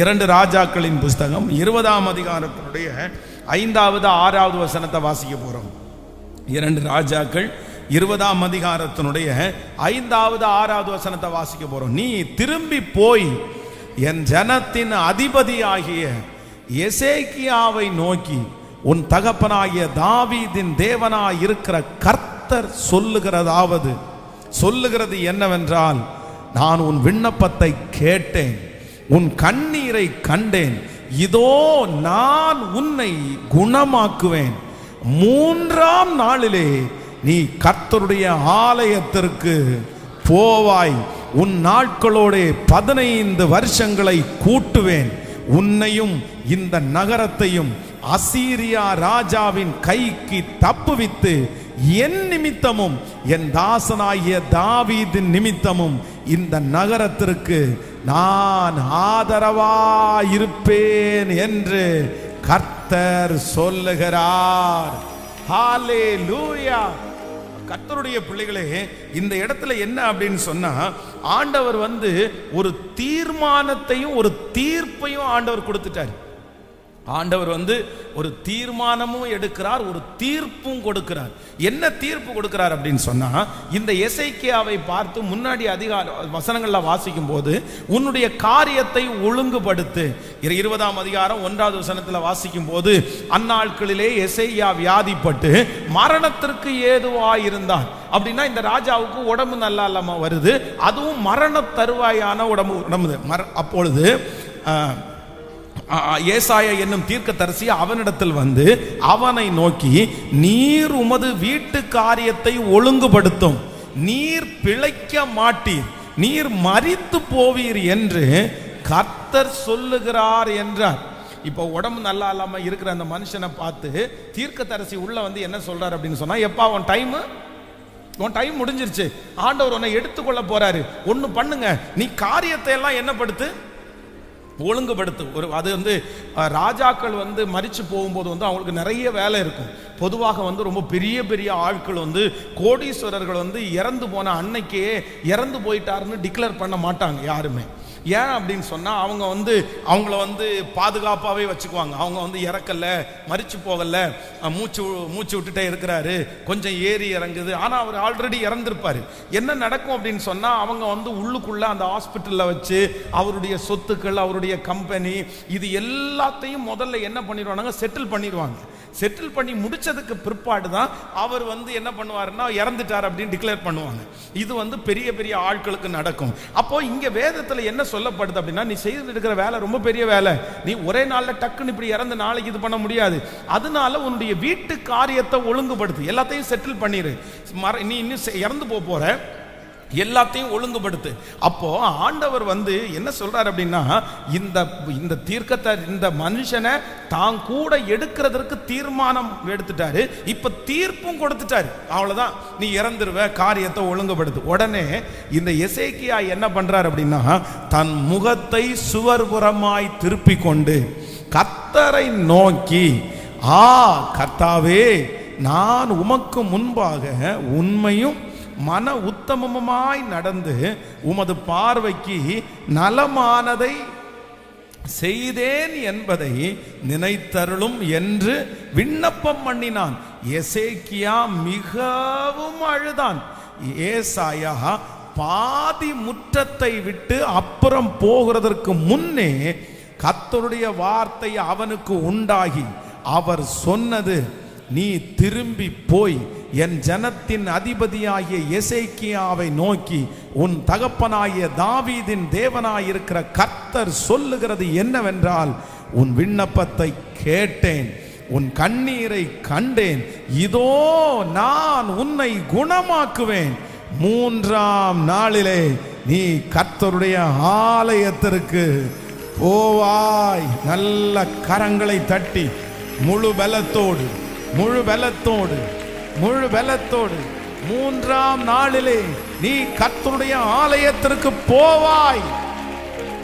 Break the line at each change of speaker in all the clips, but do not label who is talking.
இரண்டு ராஜாக்களின் புஸ்தகம் 20ஆம் அதிகாரத்தினுடைய 5வது 6வது வசனத்தை வாசிக்க போறோம். இரண்டு ராஜாக்கள் 20ஆம் அதிகாரத்தினுடைய 5வது 6வது வசனத்தை வாசிக்க போறோம். நீ திரும்பி போய் என் ஜனத்தின் அதிபதியாகிய எசேக்கியாவை நோக்கி, உன் தகப்பனாகிய தாவீதின் தேவனாய் இருக்கிற கர்த்தர் சொல்லுகிறது என்னவென்றால், நான் உன் விண்ணப்பத்தை கேட்டேன், உன் கண்ணீரை கண்டேன், இதோ நான் உன்னை குணமாக்குவேன், 3ஆம் நாளிலே நீ கர்த்தருடைய ஆலயத்திற்கு போவாய், உன் நாட்களோடு 15 வருஷங்களை கூட்டுவேன், உன்னையும் இந்த நகரத்தையும் அசீரியா ராஜாவின் கைக்கு தப்புவித்து என் நிமித்தமும் என் தாசனாகிய தாவீதின் நிமித்தமும் இந்த நகரத்திற்கு நான் ஆதரவாயிருப்பேன் என்று கர்த்தர் சொல்லுகிறார். ஹல்லேலூயா. கர்த்தருடைய பிள்ளைகளே, இந்த இடத்துல என்ன அப்படின்னு சொன்னா, ஆண்டவர் ஒரு தீர்மானத்தையும் ஒரு தீர்ப்பையும் ஆண்டவர் கொடுத்துட்டார். ஆண்டவர் ஒரு தீர்மானமும் எடுக்கிறார், ஒரு தீர்ப்பும் கொடுக்கிறார். என்ன தீர்ப்பு கொடுக்கிறார் அப்படின்னு சொன்னா, இந்த எசேக்கியாவை பார்த்து முன்னாடி அதிகார வசனங்கள்ல வாசிக்கும் போது, உன்னுடைய காரியத்தை ஒழுங்குபடுத்து. 20ஆம் அதிகாரம் 1வது வசனத்துல வாசிக்கும் போது, அந்நாட்களிலே எசேக்கியா வியாதிப்பட்டு மரணத்திற்கு ஏதுவாயிருந்தான். அப்படின்னா இந்த ராஜாவுக்கு உடம்பு நல்லா இல்லாம வருது, அதுவும் மரண தருவாயான உடம்பு. அப்பொழுது ஏசாயா என்னும் தீர்க்கதரிசி அவனிடத்தில் அவனை நோக்கி, நீர் உமது வீட்டு காரியத்தை ஒழுங்குபடுத்தும், நீர் பிழைக்க மாட்டீர், நீர் மரித்து போவீர் என்று கர்த்தர் சொல்லுகிறார் என்றார். இப்போ உடம்பு நல்லா இல்லாம இருக்கிற அந்த மனுஷனை பார்த்து தீர்க்கதரிசி உள்ள என்ன சொல்றாரு அப்படின்னு சொன்னா, எப்பா உன் டைம் முடிஞ்சிருச்சு, ஆண்டவர் உன்னை எடுத்துக்கொள்ள போறாரு, ஒன்னு பண்ணுங்க, நீ காரியத்தை எல்லாம் என்னப்படுத்து, ஒழுங்குபடுத்து. அது ராஜாக்கள் மரிச்சு போகும்போது அவங்களுக்கு நிறைய வேலை இருக்கும். பொதுவாக ரொம்ப பெரிய பெரிய ஆட்கள் கோடீஸ்வரர்கள் இறந்து போன அன்னைக்கே இறந்து போயிட்டாருன்னு டிக்ளேர் பண்ண மாட்டாங்க யாருமே. ஏன் அப்படின்னு சொன்னா, அவங்க அவங்கள பாதுகாப்பாகவே வச்சுக்குவாங்க. அவங்க இறக்கல, மரிச்சு போகல, மூச்சு விட்டுட்டே இருக்கிறாரு, கொஞ்சம் ஏறி இறங்குது, ஆனா அவர் ஆல்ரெடி இறந்திருப்பாரு. என்ன நடக்கும் அப்படின்னு சொன்னா, அவங்க உள்ளுக்குள்ள அந்த ஹாஸ்பிட்டல்ல வச்சு அவருடைய சொத்துக்கள், அவருடைய கம்பெனி, இது எல்லாத்தையும் முதல்ல என்ன பண்ணிடுவாங்க, செட்டில் பண்ணிடுவாங்க. செட்டில் பண்ணி முடிச்சதுக்கு பிற்பாடு தான் அவர் என்ன பண்ணுவாருன்னா, இறந்துட்டார் அப்படின்னு டிக்ளேர் பண்ணுவாங்க. இது பெரிய பெரிய ஆட்களுக்கு நடக்கும். அப்போ இங்க வேதத்துல என்ன சொல்லப்படுது அப்படின்னா, நீ செய்து இருக்கிற வேலை ரொம்ப பெரிய வேலை, நீ ஒரே நாள்ல டக்குன்னு இப்படி இறந்து நாளைக்கு இது பண்ண முடியாது. அதனால உன்னுடைய வீட்டு காரியத்தை ஒழுங்குபடுத்து, எல்லாத்தையும் செட்டில் பண்ணிரு, நீ இன்னும் இறந்து போற, எல்லாத்தையும் ஒழுங்குபடுத்து. அப்போ ஆண்டவர் என்ன சொல்றாரு அப்படின்னா, இந்த தீர்க்கத்தை, இந்த மனுஷனை தான் கூட எடுக்கிறதற்கு தீர்மானம் எடுத்துட்டாரு, இப்ப தீர்ப்பும் கொடுத்துட்டாரு. அவ்வளவுதான், நீ இறந்துருவ, காரியத்தை ஒழுங்குபடுத்து. உடனே இந்த எசேக்கியா என்ன பண்றாரு அப்படின்னா, தன் முகத்தை சுவர்புறமாய் திருப்பி கொண்டு கர்த்தரை நோக்கி, கர்த்தாவே, நான் உமக்கு முன்பாக உண்மையும் மன உத்தமமாய் நடந்து உமது பார்வைக்கு நலமானதை செய்தேன் என்பதை நினைத்தருளும் என்று விண்ணப்பம் பண்ணினான். எசேக்கியா மிகவும் அழுதான். ஏசாயா பாதி முற்றத்தை விட்டு அப்புறம் போகிறதற்கு முன்னே கர்த்தருடைய வார்த்தை அவனுக்கு உண்டாகி அவர் சொன்னது, நீ திரும்பி போய் என் ஜனத்தின் அதிபதியாகிய எசேக்கியாவை நோக்கி, உன் தகப்பனாகிய தாவீதின் தேவனாயிருக்கிற கர்த்தர் சொல்லுகிறது என்னவென்றால், உன் விண்ணப்பத்தை கேட்டேன், உன் கண்ணீரை கண்டேன், இதோ நான் உன்னை குணமாக்குவேன், 3ஆம் நாளிலே நீ கர்த்தருடைய ஆலயத்திற்கு போவாய். நல்ல கரங்களை தட்டி முழு பலத்தோடு 3ஆம் நாளிலே நீ கர்த்தருடைய ஆலயத்திற்கு போவாய்.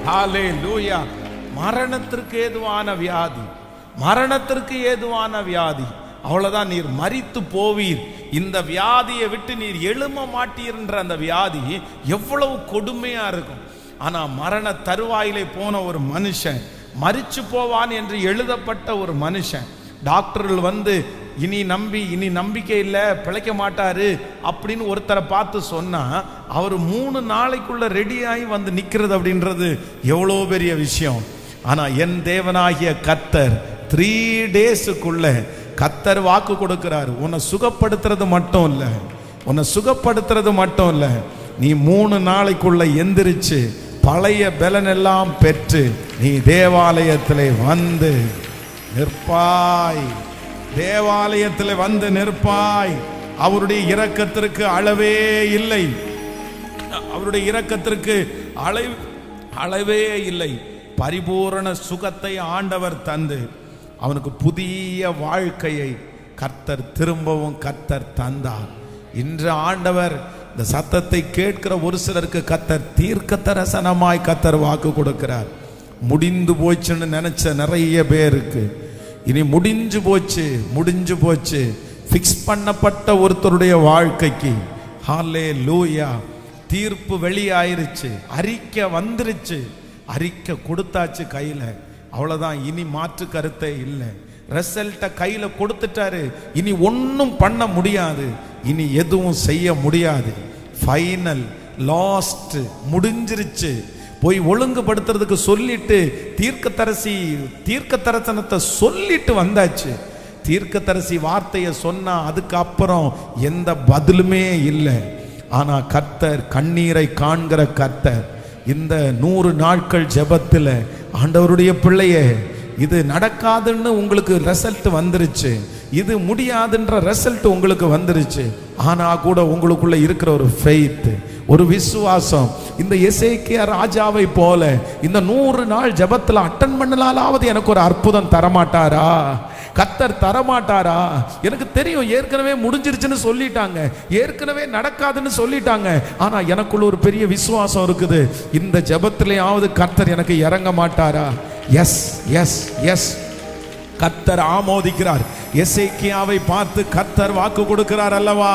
ஹல்லேலூயா. மரணத்திற்கு ஏதுவான வியாதி, அவ்வளவுதான், நீர் மரித்து போவீர். இந்த வியாதியை விட்டு நீர் எழும மாட்டீர் என்ற அந்த வியாதி எவ்வளவு கொடுமையா இருக்கும். ஆனா மரண தருவாயிலே போன ஒரு மனுஷன், மரிச்சு போவான் என்று எழுதப்பட்ட ஒரு மனுஷன், டாக்டர்கள் வந்து இனி நம்பிக்கை இல்லை, பிழைக்க மாட்டாரு அப்படின்னு ஒருத்தரை பார்த்து சொன்னா அவர் 3 நாளைக்குள்ள ரெடியாகி வந்து நிற்கிறது அப்படின்றது எவ்வளோ பெரிய விஷயம். ஆனா என் தேவனாகிய கர்த்தர் 3 டேஸுக்குள்ள கர்த்தர் வாக்கு கொடுக்கிறார். உன்னை சுகப்படுத்துறது மட்டும் இல்லை, நீ 3 நாளைக்குள்ள எந்திரிச்சு பழைய பலன் எல்லாம் பெற்று நீ தேவாலயத்திலே வந்து நிற்பாய். தேவாலயத்தில் வந்து நிற்பாய். அவருடைய இரக்கத்திற்கு அளவே இல்லை. அவருடைய இரக்கத்திற்கு அளவே இல்லை. பரிபூரண சுகத்தை ஆண்டவர் தந்து அவனுக்கு புதிய வாழ்க்கையை திரும்பவும் கர்த்தர் தந்தார். இன்று ஆண்டவர் இந்த சத்தத்தை கேட்கிற ஒரு சிலருக்கு கர்த்தர் தீர்க்க தரிசனமாய் வாக்கு கொடுக்கிறார். முடிந்து போச்சுன்னு நினைச்ச நிறைய பேருக்கு இனி முடிஞ்சு போச்சு ஃபிக்ஸ் பண்ணப்பட்ட ஒருத்தருடைய வாழ்க்கைக்கு ஹல்லேலூயா தீர்ப்பு வெளியாயிருச்சு, அறிக்கை வந்துருச்சு, அறிக்கை கொடுத்தாச்சு கையில. அவ்வளவுதான், இனி மாற்று கருத்தே இல்லை. ரிசல்ட்டை கையில கொடுத்துட்டாரு. இனி ஒன்றும் பண்ண முடியாது, இனி எதுவும் செய்ய முடியாது. ஃபைனல் லாஸ்ட் முடிஞ்சிருச்சு. போய் ஒழுங்குபடுத்துறதுக்கு சொல்லிட்டு தீர்க்க தரிசனத்தை சொல்லிட்டு வந்தாச்சு. தீர்க்கதரிசி வார்த்தையை சொன்னா அதுக்கப்புறம் எந்த பதிலுமே இல்லை. ஆனா கர்த்தர் கண்ணீரை காண்கிற கர்த்தர் இந்த 100 நாட்கள் ஜெபத்தில் ஆண்டவருடைய பிள்ளையே, இது நடக்காதுன்னு உங்களுக்கு ரிசல்ட் வந்துருச்சு, இது முடியாதுன்ற ரிசல்ட் உங்களுக்கு வந்துருச்சு. ஆனா கூட உங்களுக்குள்ள இருக்கிற ஒரு ஃபெய்த், ஒரு விசுவாசம், இந்த எசேக்கியா ராஜாவை போல இந்த 100 நாள் ஜெபத்தில் அட்டன் பண்ணலாலாவது எனக்கு ஒரு அற்புதம் தரமாட்டாரா? கர்த்தர் தரமாட்டாரா? எனக்கு தெரியும் ஏற்கனவே முடிஞ்சிருச்சுன்னு சொல்லிட்டாங்க, ஏற்கனவே நடக்காதுன்னு சொல்லிட்டாங்க. ஆனா எனக்குள்ள ஒரு பெரிய விசுவாசம் இருக்குது, இந்த ஜெபத்திலேயாவது கர்த்தர் எனக்கு இறங்க மாட்டாரா? எஸ் எஸ் எஸ் கர்த்தர் ஆமோதிக்கிறார். எசேக்கியாவை பார்த்து கர்த்தர் வாக்கு கொடுக்கிறார் அல்லவா?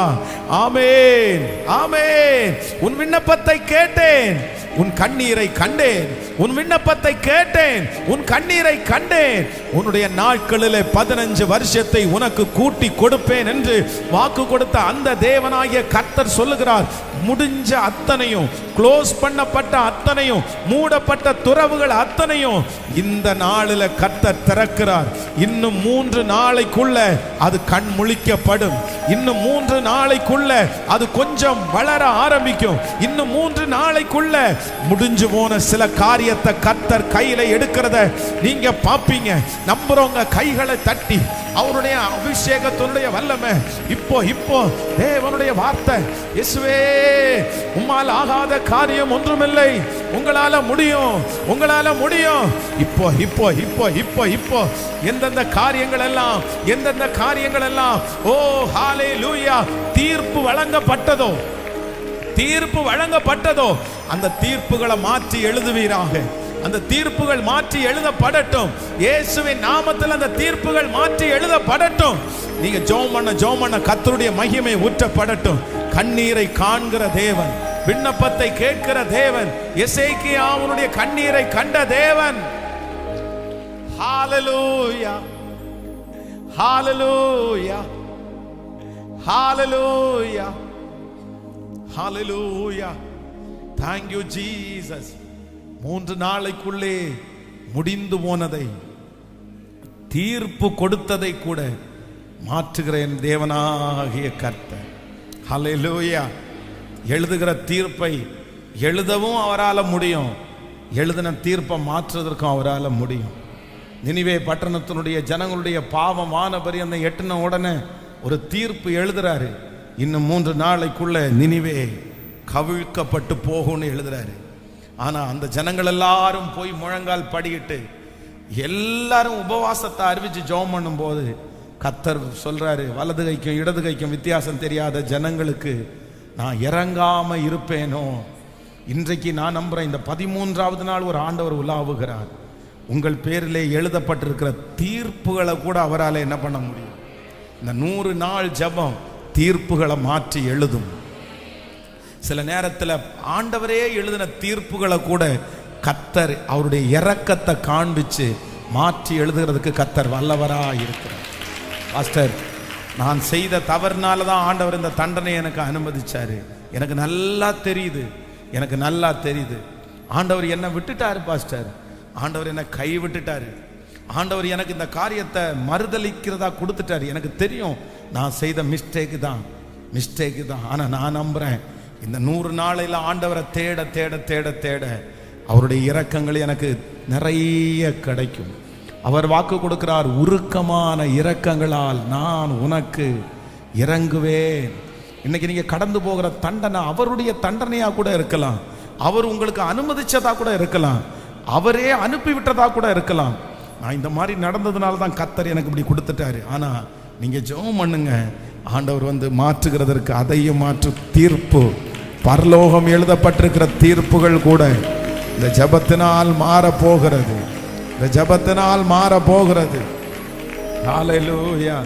ஆமென் ஆமென். உன் விண்ணப்பத்தை கேட்டேன், உன் கண்ணீரை கண்டேன். உன் விண்ணப்பத்தை கேட்டேன், உன் கண்ணீரை கண்டேன். உன்னுடைய நாட்களிலே 15 வருஷத்தை உனக்கு கூட்டி கொடுப்பேன் என்று வாக்கு கொடுத்த அந்த தேவனாகிய கர்த்தர் சொல்லுகிறார். முடிஞ்ச அத்தனையும், க்ளோஸ் பண்ணப்பட்ட அத்தனையும், மூடப்பட்ட துறவுகள் அத்தனையும் இந்த நாளில் கர்த்தர் திறக்கிறார். இன்னும் 3 நாளைக்குள்ள அது கண் முழிக்கப்படும். இன்னும் 3 நாளைக்குள்ள அது கொஞ்சம் வளர ஆரம்பிக்கும். இன்னும் 3 நாளைக்குள்ள முடிஞ்சு போன சில காரியத்தை கர்த்தர் கையில எடுக்கிறத நீங்க பாப்பீங்க. நம்புறவங்க கைகளை தட்டி அவருடைய அபிஷேகத்தினுடைய வல்லமை இப்போ தேவனுடைய வார்த்தை, இயேசுவே உம்மால் ஆகாத காரியம் ஒன்றுமில்லை, உங்களால முடியும், உங்களால முடியும். இப்போ எந்தெந்த காரியங்கள் எல்லாம் ஓ ஹல்லேலூயா தீர்ப்பு வழங்கப்பட்டதோ அந்த தீர்ப்புகளை மாற்றி எழுதுவீராக. அந்த தீர்ப்புகள் மாற்றி எழுதப்படட்டும். இயேசுவின் நாமத்தில் அந்த தீர்ப்புகள் மாற்றி எழுதப்படட்டும். நீங்க ஜெபம் பண்ண கர்த்தருடைய மகிமை ஊற்றப்படட்டும். கண்ணீரை காண்கிற தேவன், விண்ணப்பத்தை கேட்கிற தேவன், எசேக்கியாவுடைய கண்ணீரை கண்ட தேவன். ஹல்லேலூயா ஹல்லேலூயா ஹல்லேலூயா ஹல்லேலூயா. Thank you Jesus. 3 நாளைக்குள்ளே முடிந்து போனதை, தீர்ப்பு கொடுத்ததை கூட மாற்றுகிற என் தேவனாகிய கர்த்தர். ஹல்லேலூயா. எழுதுகிற தீர்ப்பை எழுதவும் அவரால் முடியும், எழுதின தீர்ப்பை மாற்றுவதற்கும் அவரால் முடியும். நினிவே பட்டணத்தினுடைய ஜனங்களுடைய பாவம் வானபரியந்தம் எட்டின உடனே ஒரு தீர்ப்பு எழுதுறாரு. இன்னும் 3 நாளைக்குள்ள நினிவே கவிழ்க்கப்பட்டு போகும்னு எழுதுறாரு. ஆனா அந்த ஜனங்கள் எல்லாரும் போய் முழங்கால் படிக்கிட்டு எல்லாரும் உபவாசத்தை அறிவிச்சு ஜெபம் பண்ணும் போது கர்த்தர் சொல்றாரு, வலது கைக்கும் இடது கைக்கும் வித்தியாசம் தெரியாத ஜனங்களுக்கு நான் இறங்காம இருப்பேனோ? இன்றைக்கு நான் நம்புறேன், இந்த 13வது நாள் ஒரு ஆண்டவர் உலாவுகிறார். உங்கள் பேரிலே எழுதப்பட்டிருக்கிற தீர்ப்புகளை கூட அவரால் என்ன பண்ண முடியும்? இந்த 100 நாள் ஜெபம் தீர்ப்புகளை மாற்றி எழுதும். சில நேரத்தில் ஆண்டவரே எழுதின தீர்ப்புகளை கூட கர்த்தர் அவருடைய இரக்கத்தை காண்பிச்சு மாற்றி எழுதுகிறதுக்கு கர்த்தர் வல்லவரா இருக்கிறார். பாஸ்டர், நான் செய்த தவறுனால தான் ஆண்டவர் இந்த தண்டனை எனக்கு அனுமதிச்சாரு. எனக்கு நல்லா தெரியுது, எனக்கு நல்லா தெரியுது. ஆண்டவர் என்னை விட்டுட்டாரு பாஸ்டர், ஆண்டவர் என்னை கை விட்டுட்டாரு, ஆண்டவர் எனக்கு இந்த காரியத்தை மறுதளிக்கிறதா கொடுத்துட்டாரு. எனக்கு தெரியும் நான் செய்த மிஸ்டேக்கு தான். ஆனால் நான் நம்புகிறேன் இந்த 100 நாளையில் ஆண்டவரை தேட தேட தேட தேட அவருடைய இரக்கங்கள் எனக்கு நிறைய கிடைக்கும். அவர் வாக்கு கொடுக்கிறார், உருக்கமான இரக்கங்களால் நான் உனக்கு இறங்குவேன். இன்னைக்கு நீங்க கடந்து போகிற தண்டனை அவருடைய தண்டனையா கூட இருக்கலாம், அவர் உங்களுக்கு அனுமதிச்சதா கூட இருக்கலாம், அவரே அனுப்பி விட்டதா கூட இருக்கலாம். நான் இந்த மாதிரி நடந்ததுனால தான் கர்த்தர் எனக்கு இப்படி கொடுத்துட்டாரு. ஆனா நீங்க ஜெபம் பண்ணுங்க, ஆண்டவர் வந்து மாற்றுகிறதற்கு அதையும் மாற்று தீர்ப்பு, பரலோகம் எழுதப்பட்டிருக்கிற தீர்ப்புகள் கூட இந்த ஜெபத்தினால் மாற போகிறது, இந்த ஜெபத்தினால் மாற போகிறது. ஹல்லேலூயா.